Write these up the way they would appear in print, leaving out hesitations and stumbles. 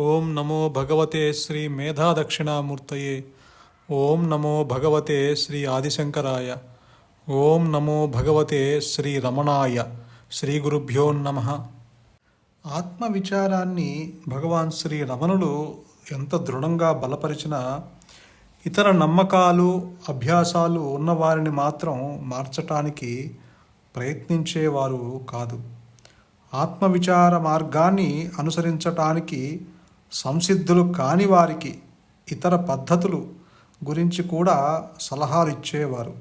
ఓం నమో భగవతే శ్రీ మేధాదక్షిణామూర్తయే. ఓం నమో భగవతే శ్రీ ఆదిశంకరాయ. ఓం నమో భగవతే శ్రీ రమణాయ. శ్రీ గురుభ్యో నమ. ఆత్మవిచారాన్ని భగవాన్ శ్రీ రమణులు ఎంత దృఢంగా బలపరిచినా ఇతర నమ్మకాలు అభ్యాసాలు ఉన్నవారిని మాత్రం మార్చటానికి ప్రయత్నించేవారు కాదు. ఆత్మవిచార మార్గాన్ని అనుసరించటానికి సంసిద్ధులు కాని వారికి ఇతర పద్ధతులు గురించి కూడా సలహాలు ఇచ్చేవారు.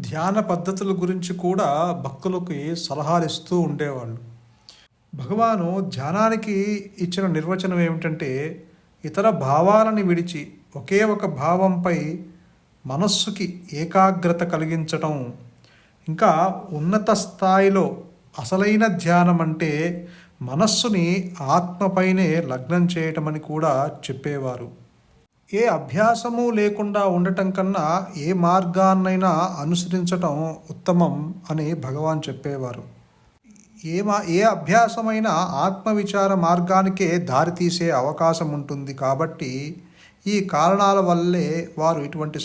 ధ్యాన పద్ధతుల గురించి కూడా భక్తులకి సలహాలు ఇస్తూ ఉండేవాళ్ళు. భగవాను ధ్యానానికి ఇచ్చిన నిర్వచనం ఏమిటంటే, ఇతర భావాలని విడిచి ఒకే ఒక భావంపై మనస్సుకి ఏకాగ్రత కలిగించటం. ఇంకా ఉన్నత స్థాయిలో అసలైన ధ్యానం అంటే మనస్సుని ఆత్మపైనే లగ్నం చేయటమని కూడా చెప్పేవారు. ఏ అభ్యాసము లేకుండా ఉండటం కన్నా ఏ మార్గాన్నైనా అనుసరించటం ఉత్తమం అని భగవాన్ చెప్పేవారు. ఏ అభ్యాసమైనా ఆత్మవిచార మార్గానికే దారితీసే అవకాశం ఉంటుంది. కాబట్టి ఈ కారణాల వల్లే వారు ఇటువంటి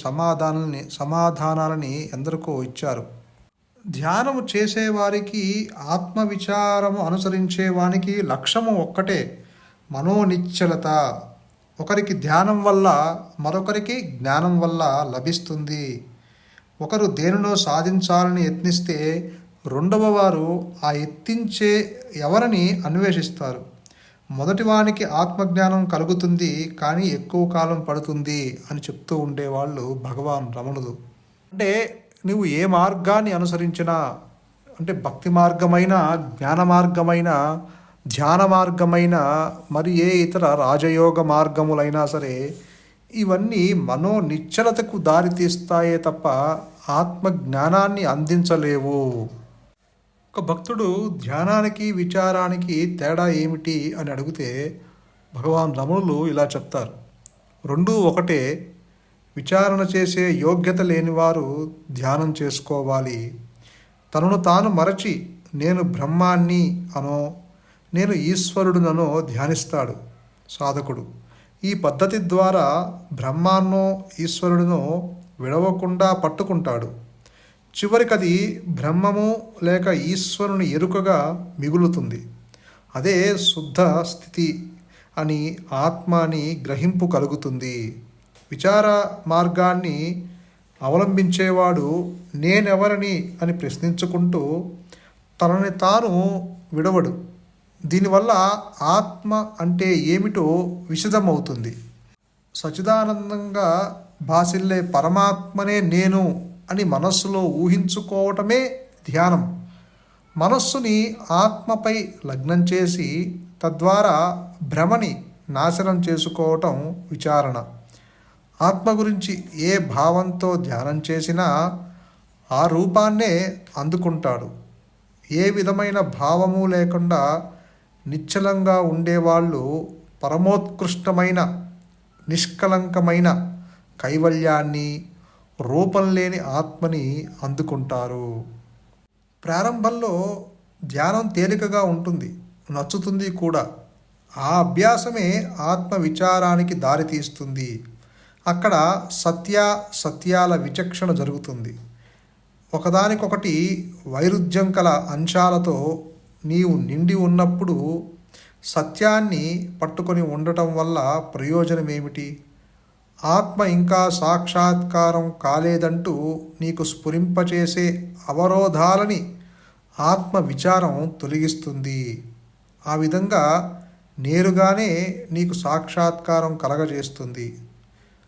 సమాధానాలని ఎందరికో ఇచ్చారు. ధ్యానము చేసేవారికి ఆత్మవిచారము అనుసరించేవానికి లక్ష్యము ఒక్కటే, మనోనిశ్చలత. ఒకరికి ధ్యానం వల్ల మరొకరికి జ్ఞానం వల్ల లభిస్తుంది. ఒకరు దేనినో సాధించాలని యత్నిస్తే రెండవ వారు ఆ యత్నించే ఎవరిని అన్వేషిస్తారు. మొదటివానికి ఆత్మజ్ఞానం కలుగుతుంది, కానీ ఎక్కువ కాలం పడుతుంది అని చెప్తూ ఉండేవాళ్ళు భగవాన్ రమణులు. అంటే నువ్వు ఏ మార్గాన్ని అనుసరించినా, అంటే భక్తి మార్గమైన, జ్ఞాన మార్గమైన, ధ్యాన మార్గమైన, మరి ఏ ఇతర రాజయోగ మార్గములైనా సరే, ఇవన్నీ మనోనిశ్చలతకు దారితీస్తాయే తప్ప ఆత్మజ్ఞానాన్ని అందించలేవు. ఒక భక్తుడు ధ్యానానికి విచారానికి తేడా ఏమిటి అని అడిగితే భగవాన్ రమణులు ఇలా చెప్తారు. రెండూ ఒకటే. విచారణ చేసే యోగ్యత లేనివారు ధ్యానం చేసుకోవాలి. తనను తాను మరచి నేను బ్రహ్మాన్ని అనో నేను ఈశ్వరుడుననో ధ్యానిస్తాడు సాధకుడు. ఈ పద్ధతి ద్వారా బ్రహ్మాన్నో ఈశ్వరుడునో విడవకుండా పట్టుకుంటాడు. చివరికది బ్రహ్మము లేక ఈశ్వరుని ఎరుకగా మిగులుతుంది. అదే శుద్ధ స్థితి అని, ఆత్మ అని గ్రహింపు కలుగుతుంది. విచార మార్గాన్ని అవలంబించేవాడు నేనెవరని అని ప్రశ్నించుకుంటూ తనని తాను విడవడు. దీనివల్ల ఆత్మ అంటే ఏమిటో విశదమవుతుంది. సచిదానందంగా భాసిల్లే పరమాత్మనే నేను అని మనస్సులో ఊహించుకోవటమే ధ్యానం. మనస్సుని ఆత్మపై లగ్నం చేసి తద్వారా భ్రమని నాశనం చేసుకోవటం విచారణ. ఆత్మ గురించి ఏ భావంతో ధ్యానం చేసినా ఆ రూపాన్నే అందుకుంటాడు. ఏ విధమైన భావము లేకుండా నిశ్చలంగా ఉండేవాళ్ళు పరమోత్కృష్టమైన నిష్కలంకమైన కైవల్యాన్ని, రూపం లేని ఆత్మని అందుకుంటారు. ప్రారంభంలో ధ్యానం తేలికగా ఉంటుంది, నచ్చుతుంది కూడా. ఆ అభ్యాసమే ఆత్మ విచారానికి దారితీస్తుంది. అక్కడ సత్యాల విచక్షణ జరుగుతుంది. ఒకదానికొకటి వైరుధ్యం కల అంశాలతో నీవు నిండి ఉన్నప్పుడు సత్యాన్ని పట్టుకొని ఉండటం వల్ల ప్రయోజనం ఏమిటి? ఆత్మ ఇంకా సాక్షాత్కారం కాలేదంటూ నీకు స్ఫురింపచేసే అవరోధాలని ఆత్మ విచారం తొలగిస్తుంది. ఆ విధంగా నేరుగానే నీకు సాక్షాత్కారం కలగజేస్తుంది.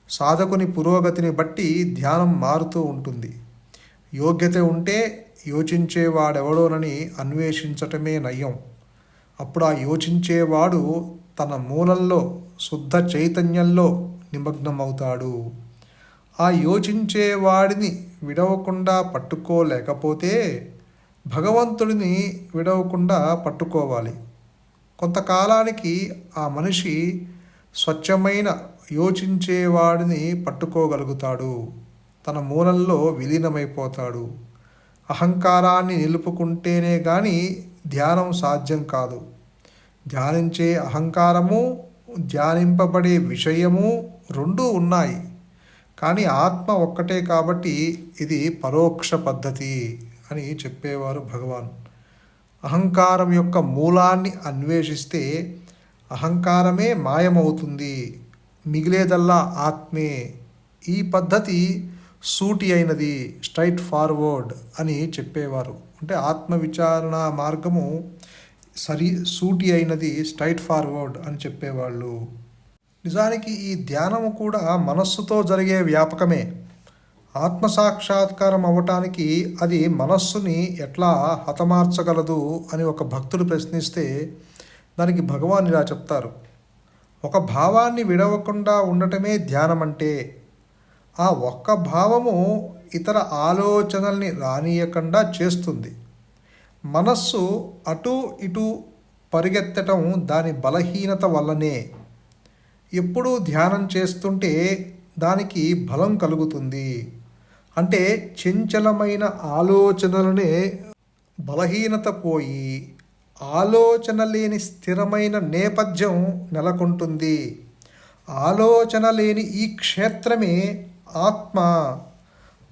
సాధకుని పురోగతిని బట్టి ధ్యానం మారుతూ ఉంటుంది. యోగ్యత ఉంటే యోచించేవాడెవడోనని అన్వేషించటమే నయం. అప్పుడు ఆ యోచించేవాడు తన మూలంలో శుద్ధ చైతన్యంలో నిమగ్నమవుతాడు. ఆ యోచించేవాడిని విడవకుండా పట్టుకోలేకపోతే భగవంతుడిని విడవకుండా పట్టుకోవాలి. కొంతకాలానికి ఆ మనిషి స్వచ్ఛమైన యోచించేవాడిని పట్టుకోగలుగుతాడు. తన మూలంలో విలీనమైపోతాడు. అహంకారాన్ని నిలుపుకుంటేనే కానీ ధ్యానం సాధ్యం కాదు. ధ్యానించే అహంకారము ధ్యానింపబడే విషయము రెండూ ఉన్నాయి. కానీ ఆత్మ ఒక్కటే కాబట్టి ఇది పరోక్ష పద్ధతి అని చెప్పేవారు భగవాన్. అహంకారం యొక్క మూలాన్ని అన్వేషిస్తే అహంకారమే మాయమవుతుంది, మిగిలేదల్లా ఆత్మే. ఈ పద్ధతి సూటి అయినది, స్ట్రైట్ ఫార్వర్డ్ అని చెప్పేవారు. అంటే ఆత్మ విచారణ మార్గము సూటి అయినది, స్ట్రైట్ ఫార్వర్డ్ అని చెప్పేవాళ్ళు. నిజానికి ఈ ధ్యానము కూడా మనస్సుతో జరిగే వ్యాపకమే. ఆత్మసాక్షాత్కారం అవ్వటానికి అది మనస్సుని ఎట్లా హతమార్చగలదు అని ఒక భక్తుడు ప్రశ్నిస్తే దానికి భగవాన్ ఇలా చెప్తారు: ఒక భావాన్ని విడవకుండా ఉండటమే ధ్యానం అంటే. ఆ ఒక్క భావము ఇతర ఆలోచనల్ని రానియకుండా చేస్తుంది. మనస్సు అటు ఇటు పరిగెత్తటం దాని బలహీనత వల్లనే. ఎప్పుడూ ధ్యానం చేస్తుంటే దానికి బలం కలుగుతుంది. అంటే చంచలమైన ఆలోచనలనే బలహీనత పోయి ఆలోచన లేని స్థిరమైన నేపథ్యం నెలకొంటుంది. ఆలోచన లేని ఈ క్షేత్రమే ఆత్మ.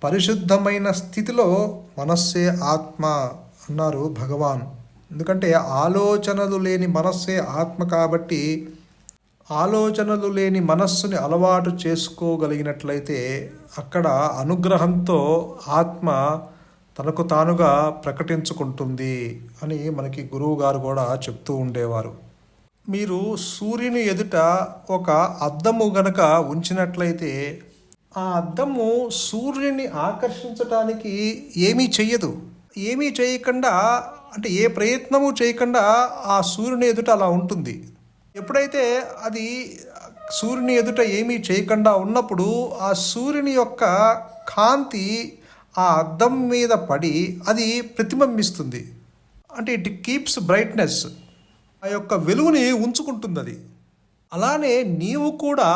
పరిశుద్ధమైన స్థితిలో మనస్సే ఆత్మ అన్నారు భగవాన్. ఎందుకంటే ఆలోచనలు లేని మనస్సే ఆత్మ కాబట్టి ఆలోచనలు లేని మనస్సుని అలవాటు చేసుకోగలిగినట్లయితే అక్కడ అనుగ్రహంతో ఆత్మ తనకు తానుగా ప్రకటించుకుంటుంది అని మనకి గురువు గారు కూడా చెప్తూ ఉండేవారు. మీరు సూర్యుని ఎదుట ఒక అద్దము గనక ఉంచినట్లయితే ఆ అద్దము సూర్యుని ఆకర్షించడానికి ఏమీ చెయ్యదు. ఏమీ చేయకుండా, అంటే ఏ ప్రయత్నము చేయకుండా ఆ సూర్యుని ఎదుట అలా ఉంటుంది. ఎప్పుడైతే అది సూర్యుని ఎదుట ఏమీ చేయకుండా ఉన్నప్పుడు ఆ సూర్యుని యొక్క కాంతి ఆ అద్దం మీద పడి అది ప్రతిబింబిస్తుంది. అంటే ఇట్ కీప్స్ బ్రైట్నెస్, ఆ యొక్క వెలుగుని ఉంచుకుంటుంది అది. అలానే నీవు కూడా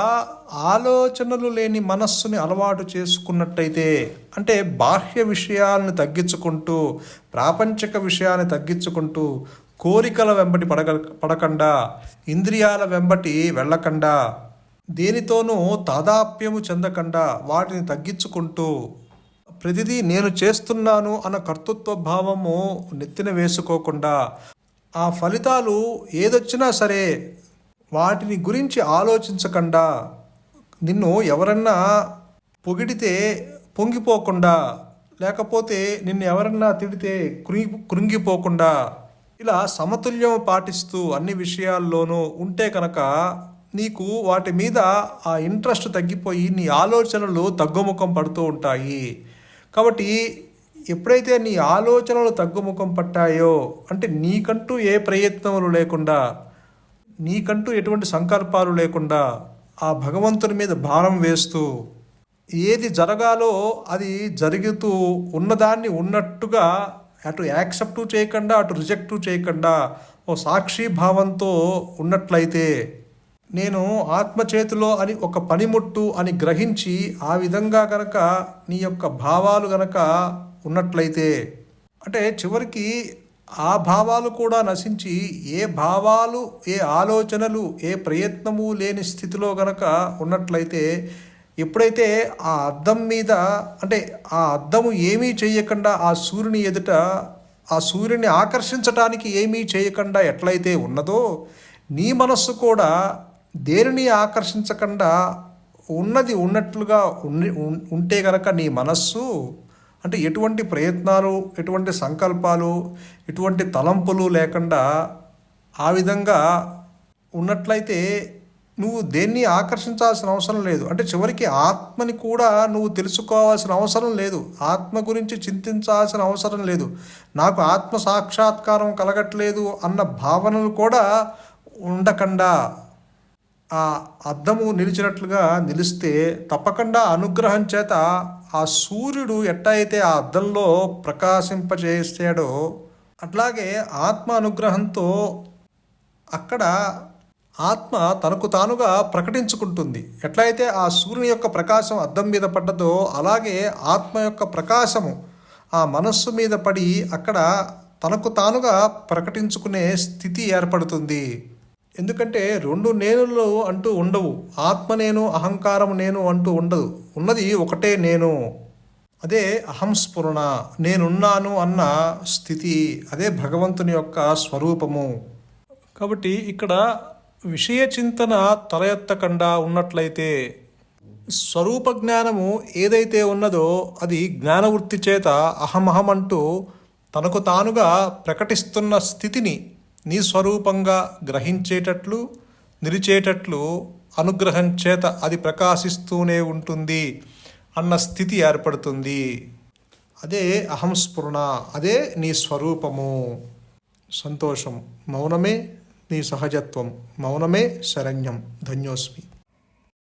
ఆలోచనలు లేని మనస్సుని అలవాటు చేసుకున్నట్టయితే, అంటే బాహ్య విషయాలను తగ్గించుకుంటూ, ప్రాపంచిక విషయాన్ని తగ్గించుకుంటూ, కోరికల వెంబడి పడకుండా, ఇంద్రియాల వెంబటి వెళ్ళకుండా, దేనితోనూ తాదాప్యము చెందకుండా, వాటిని తగ్గించుకుంటూ, ప్రతిదీ నేను చేస్తున్నాను అన్న కర్తృత్వ భావము నెత్తిన వేసుకోకుండా, ఆ ఫలితాలు ఏదొచ్చినా సరే వాటిని గురించి ఆలోచించకుండా, నిన్ను ఎవరన్నా పొగిడితే పొంగిపోకుండా, లేకపోతే నిన్ను ఎవరన్నా తిడితే కృంగిపోకుండా, ఇలా సమతుల్యం పాటిస్తూ అన్ని విషయాల్లోనూ ఉంటే కనుక నీకు వాటి మీద ఆ ఇంట్రెస్ట్ తగ్గిపోయి నీ ఆలోచనలు తగ్గుముఖం పడుతూ ఉంటాయి. కాబట్టి ఎప్పుడైతే నీ ఆలోచనలు తగ్గుముఖం పట్టాయో, అంటే నీకంటూ ఏ ప్రయత్నములు లేకుండా, నీకంటూ ఎటువంటి సంకల్పాలు లేకుండా ఆ భగవంతుని మీద భారం వేస్తూ ఏది జరగాలో అది జరుగుతూ ఉన్నదాన్ని ఉన్నట్టుగా అటు యాక్సెప్టు చేయకుండా అటు రిజెక్టు చేయకుండా ఓ సాక్షి భావంతో ఉన్నట్లయితే, నేను ఆత్మ చేతిలో అని ఒక పనిముట్టు అని గ్రహించి ఆ విధంగా గనక నీ యొక్క భావాలు గనక ఉన్నట్లయితే, అంటే చివరికి ఆ భావాలు కూడా నశించి ఏ భావాలు, ఏ ఆలోచనలు, ఏ ప్రయత్నము లేని స్థితిలో గనక ఉన్నట్లయితే, ఎప్పుడైతే ఆ అద్దం మీద, అంటే ఆ అద్దము ఏమీ చేయకుండా ఆ సూర్యుని ఎదుట ఆ సూర్యుని ఆకర్షించటానికి ఏమీ చేయకుండా ఎట్లయితే ఉన్నదో, నీ మనస్సు కూడా దేనిని ఆకర్షించకుండా ఉన్నది ఉన్నట్లుగా ఉంటే గనక నీ మనస్సు, అంటే ఎటువంటి ప్రయత్నాలు, ఎటువంటి సంకల్పాలు, ఎటువంటి తలంపులు లేకుండా ఆ విధంగా ఉన్నట్లయితే నువ్వు దేన్ని ఆకర్షించాల్సిన అవసరం లేదు. అంటే చివరికి ఆత్మని కూడా నువ్వు తెలుసుకోవాల్సిన అవసరం లేదు, ఆత్మ గురించి చింతించాల్సిన అవసరం లేదు. నాకు ఆత్మ సాక్షాత్కారం కలగట్లేదు అన్న భావనలు కూడా ఉండకుండా ఆ అద్దము నిలిచినట్లుగా నిలిస్తే తప్పకుండా అనుగ్రహం చేత ఆ సూర్యుడు ఎట్టయితే ఆ అద్దంలో ప్రకాశింపజేసాడో అట్లాగే ఆత్మ అనుగ్రహంతో అక్కడ ఆత్మ తనకు తానుగా ప్రకటించుకుంటుంది. ఎట్లయితే ఆ సూర్యుని యొక్క ప్రకాశం అద్దం మీద పడ్డదో అలాగే ఆత్మ యొక్క ప్రకాశము ఆ మనస్సు మీద పడి అక్కడ తనకు తానుగా ప్రకటించుకునే స్థితి ఏర్పడుతుంది. ఎందుకంటే రెండు నేనులు అంటూ ఉండవు. ఆత్మ నేను, అహంకారం నేను అంటూ ఉండదు. ఉన్నది ఒకటే నేను. అదే అహంస్ఫురణ, నేనున్నాను అన్న స్థితి. అదే భగవంతుని యొక్క స్వరూపము. కాబట్టి ఇక్కడ విషయ చింతన తల ఎత్తకుండా ఉన్నట్లయితే స్వరూప జ్ఞానము ఏదైతే ఉన్నదో అది జ్ఞానవృత్తి చేత అహమహం అంటూ తనకు తానుగా ప్రకటిస్తున్న స్థితిని నీ స్వరూపంగా గ్రహించేటట్లు, నిలిచేటట్లు అనుగ్రహం చేత అది ప్రకాశిస్తూనే ఉంటుంది అన్న స్థితి ఏర్పడుతుంది. అదే అహంస్ఫురణ, అదే నీ స్వరూపము. సంతోషం. మౌనమే నీ సహజత్వం. మౌనమే శరణ్యం. ధన్యోస్మి.